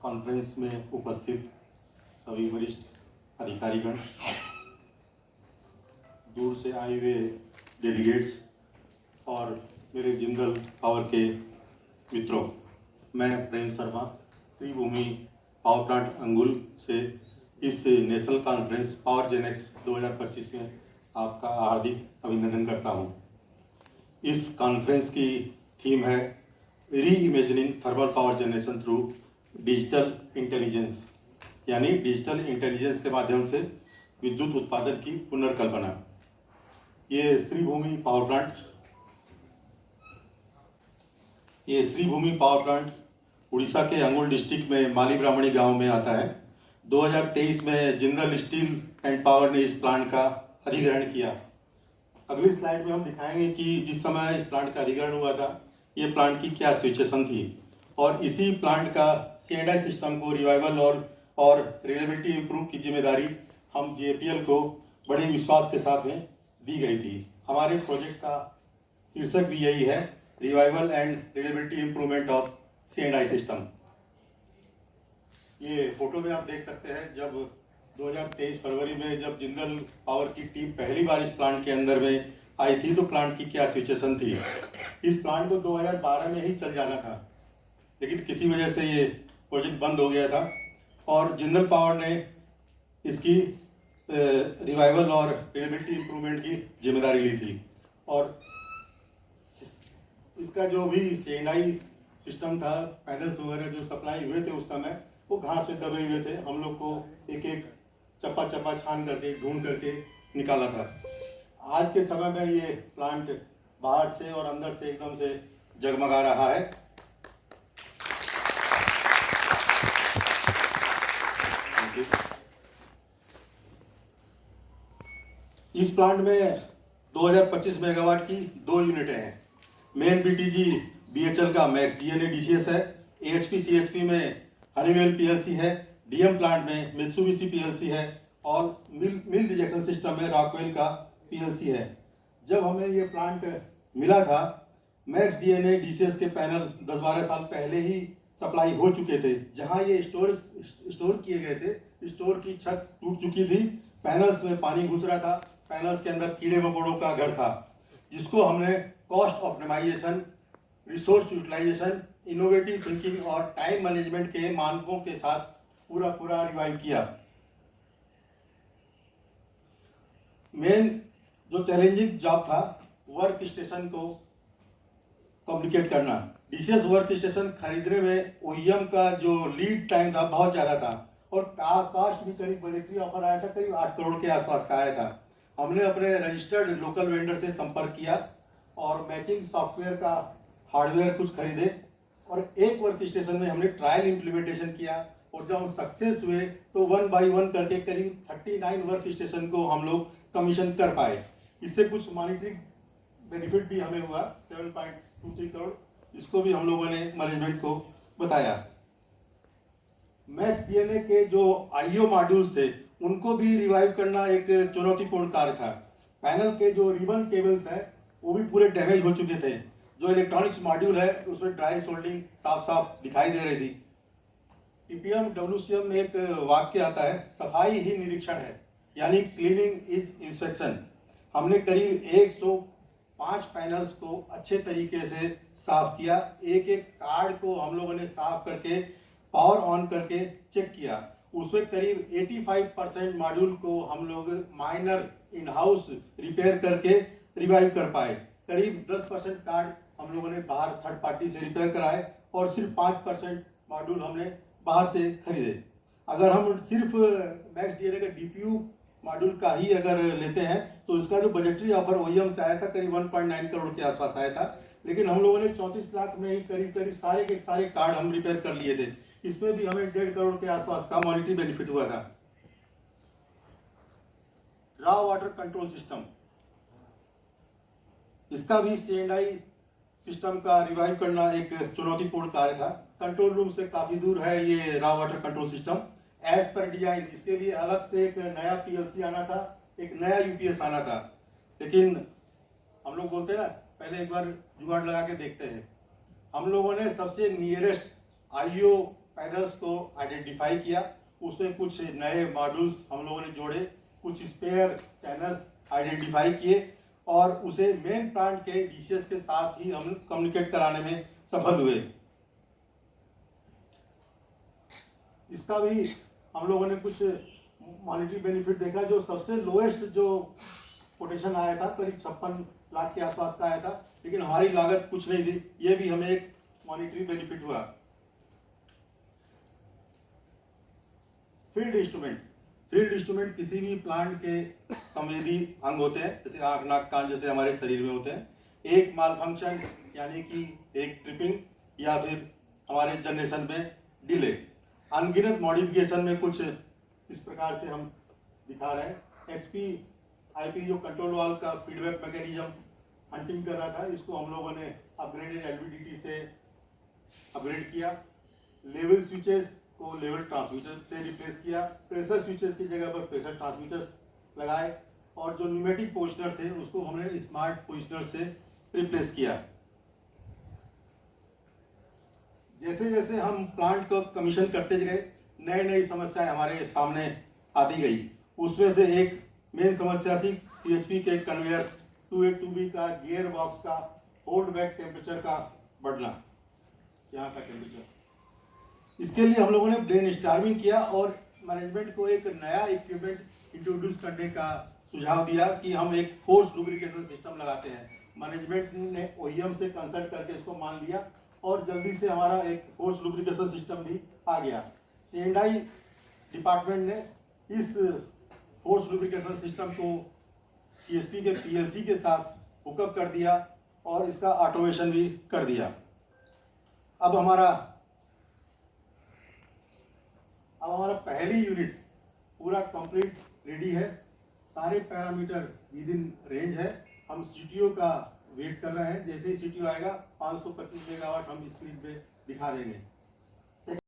Conference में उपस्थित सभी वरिष्ठ अधिकारीगण, दूर से आए हुए डेलीगेट्स और मेरे जिंदल पावर के मित्रों, मैं प्रेम शर्मा श्री भूमि पावर प्लांट अंगुल से इस नेशनल कॉन्फ्रेंस पावर जेनेक्स 2025 में आपका हार्दिक अभिनंदन करता हूं। इस कॉन्फ्रेंस की थीम है री imagining thermal power generation through digital intelligence, यानी डिजिटल इंटेलिजेंस के माध्यम से विद्युत उत्पादन की पुनर्कल्पना। ये श्री भूमि पावर प्लांट उड़ीसा के अंगुल डिस्ट्रिक्ट में माली ब्राह्मणी गांव में आता है। 2023 में जिंदल स्टील एंड पावर ने इस प्लांट का अधिग्रहण किया। अगली स्लाइड में हम दिखाएंगे कि जिस समय इस प्लांट का अधिग्रहण हुआ था, ये प्लांट की क्या सिचुएशन थी, और इसी प्लांट का C&I सिस्टम को रिवाइवल और रिलायबिलिटी इंप्रूव की जिम्मेदारी हम JPL को बड़े विश्वास के साथ में दी गई थी। हमारे प्रोजेक्ट का शीर्षक भी यही है, revival and reliability improvement of C&I system. ये फोटो में आप देख सकते हैं, जब 2023 फरवरी में जब जिंदल पावर की टीम पहली बार इस प्लांट के अंदर में आई थी, तो प्लांट की क्या सिचुएशन थी। इस प्लांट को 2012 में ही चल जाना था, लेकिन किसी वजह से ये प्रोजेक्ट बंद हो गया था और जिंदल पावर ने इसकी रिवाइवल और रिलायबिलिटी इंप्रूवमेंट की जिम्मेदारी ली थी। और इसका जो भी C&I सिस्टम था, पैनल्स वगैरह जो सप्लाई हुए थे उस समय, वो घास में दबे हुए थे। हम लोग को एक एक चप्पा छान करके ढूंढ करके निकाला था। आज के समय में ये प्लांट बाहर से और अंदर से एकदम से जगमगा रहा है। इस प्लांट में 2025 मेगावाट की 2 यूनिटें हैं। मेन BTG BHL का मैक्स DNA DCS है। AHP CHP में हनीवेल PLC है। DM प्लांट में मित्सुबिशी PLC है और मिल रिजेक्शन सिस्टम में रॉकवेल का PLC है। जब हमें ये प्लांट मिला था, मैक्स DNA DCS के पैनल 10-12 साल पहले ही सप्लाई हो चुके थे। जहां ये स्टोर किए गए थे, स्टोर की छत टूट चुकी थी, पैनल्स में पानी घुस रहा था, पैनल्स के अंदर कीड़े मकोड़ों का घर था, जिसको हमने cost optimization, resource utilization, innovative thinking और टाइम मैनेजमेंट के मानकों के साथ पूरा रिवाइव किया। मेन जो चैलेंजिंग जॉब था, वर्क स्टेशन को कम्युनिकेट करना। DCS वर्क स्टेशन खरीदने में OEM का जो लीड टाइम था बहुत ज़्यादा था और कास्ट भी करीब बजटरी ऑफर आया था, करीब 8 करोड़ के आसपास का आया था। हमने अपने रजिस्टर्ड लोकल वेंडर से संपर्क किया और मैचिंग सॉफ्टवेयर का हार्डवेयर कुछ खरीदे और एक वर्क स्टेशन में हमने ट्रायल इम्प्लीमेंटेशन किया और जब हम सक्सेस हुए तो 1 by 1 करके करीब 39 वर्क स्टेशन को हम लोग कमीशन कर पाए। इससे कुछ मॉनिटरिंग बेनिफिट भी हमें हुआ, 7.23 करोड़। इसको भी हम लोगों ने मैनेजमेंट को बताया। मैक्स DNA के जो IO मॉड्यूल्स थे, उनको भी रिवाइव करना एक चुनौतीपूर्ण कार्य था। पैनल के जो रिबन केबल्स हैं, वो भी पूरे डैमेज हो चुके थे। जो इलेक्ट्रॉनिक्स मॉड्यूल है, उसमें ड्राई सोल्डिंग साफ दिखाई दे रही थी। TPM WCM में एक वाक्य आता है, सफाई ही निरीक्षण है, यानी क्लीनिंग इज इंस्पेक्शन। हमने करीब 105 पैनल्स को अच्छे तरीके से साफ किया। एक एक कार्ड को हम लोगों ने साफ करके पावर ऑन करके चेक किया। उसमें करीब 85% मॉड्यूल को हम लोग माइनर इन हाउस रिपेयर करके रिवाइव कर पाए। करीब 10% कार्ड हम लोगों ने बाहर थर्ड पार्टी से रिपेयर कराए और सिर्फ 5% मॉड्यूल हमने बाहर से खरीदे। अगर हम सिर्फ मैक्स DNA का DPU मॉड्यूल का ही अगर लेते हैं तो इसका जो बजटरी ऑफर OEM से आया था, करीब 1.9 करोड़ के आसपास आया था, लेकिन हम लोगों ने 34 लाख में ही करीब सारे के सारे कार्ड हम रिपेयर कर लिए थे। इसमें भी हमें 1.5 करोड़ के आसपास का मॉनिटरी बेनिफिट हुआ था। रॉ वाटर कंट्रोल सिस्टम, इसका भी C&I सिस्टम का रिवाइव करना एक चुनौतीपूर्ण कार्य था। कंट्रोल रूम से काफी दूर है ये raw water control system. As per design इसके लिए अलग से एक नया PLC आना था, एक नया UPS आना था, लेकिन हम लोग बोलते हैं ना, पहले एक बार जुगाड़ लगा के देखते हैं। हम लोगों ने सबसे नियरेस्ट IO पैनल्स को आइडेंटिफाई किया, उसमें कुछ नए मॉड्यूल्स हम लोगों ने जोड़े, कुछ स्पेयर चैनल्स आइडेंटिफाई किए और उसे मेन प्लांट के डीसीएस के साथ ही हम कम्युनिकेट कराने में सफल हुए। इसका भी हम लोगों ने कुछ मॉनिटरी बेनिफिट देखा। जो सबसे लोएस्ट जो कोटेशन आया था करीब 56 लाख के आसपास का आया था, लेकिन हमारी लागत कुछ नहीं थी, ये भी हमें एक मॉनिटरी बेनिफिट हुआ। फील्ड इंस्ट्रूमेंट किसी भी प्लांट के संवेदी अंग होते हैं, जैसे आंख नाक कान जैसे हमारे शरीर में होते हैं। एक माल फंक्शन यानी कि एक ट्रिपिंग या फिर हमारे जनरेशन में डिले, अनगिनत मॉडिफिकेशन में कुछ इस प्रकार से हम दिखा रहे हैं। एचपी आईपी जो कंट्रोल वाल्व का फीडबैक मैकेनिज्म हंटिंग कर रहा था, इसको हम लोगों ने अपग्रेडेड एलवीडीटी से अपग्रेड किया। लेवल स्विचेस को लेवल ट्रांसमीटर से रिप्लेस किया, प्रेशर स्विचेस की जगह पर प्रेशर ट्रांसमीटर्स लगाए और जो न्यूमेटिक पोजिशनर थे उसको हमने स्मार्ट पोजिशनर से रिप्लेस किया। जैसे जैसे हम प्लांट को कमीशन करते गए, नई नई समस्याएं हमारे सामने आती गई। उसमें से एक मेन समस्या थी सीएचपी के कन्वेयर 2A2B का गियर बॉक्स का होल्ड बैक टेम्परेचर का बढ़ना, यहाँ का टेम्परेचर। इसके लिए हम लोगों ने ब्रेन स्टार्मिंग किया और मैनेजमेंट को एक नया इक्विपमेंट इंट्रोड्यूस करने का सुझाव दिया कि हम एक फोर्स लुब्रिकेशन सिस्टम लगाते हैं। मैनेजमेंट ने ओईएम से कंसल्ट करके इसको मान लिया और जल्दी से हमारा एक फोर्स लुब्रिकेशन सिस्टम भी आ गया। C&I डिपार्टमेंट ने इस फोर्स लुब्रिकेशन सिस्टम को CHP के PLC के साथ हुकअप कर दिया और इसका ऑटोमेशन भी कर दिया। अब हमारा पहली यूनिट पूरा कंप्लीट रेडी है, सारे पैरामीटर विद इन रेंज है। हम CTO का वेट कर रहे हैं, जैसे ही CTO आएगा 525 मेगावाट हम स्क्रीन पे दिखा देंगे।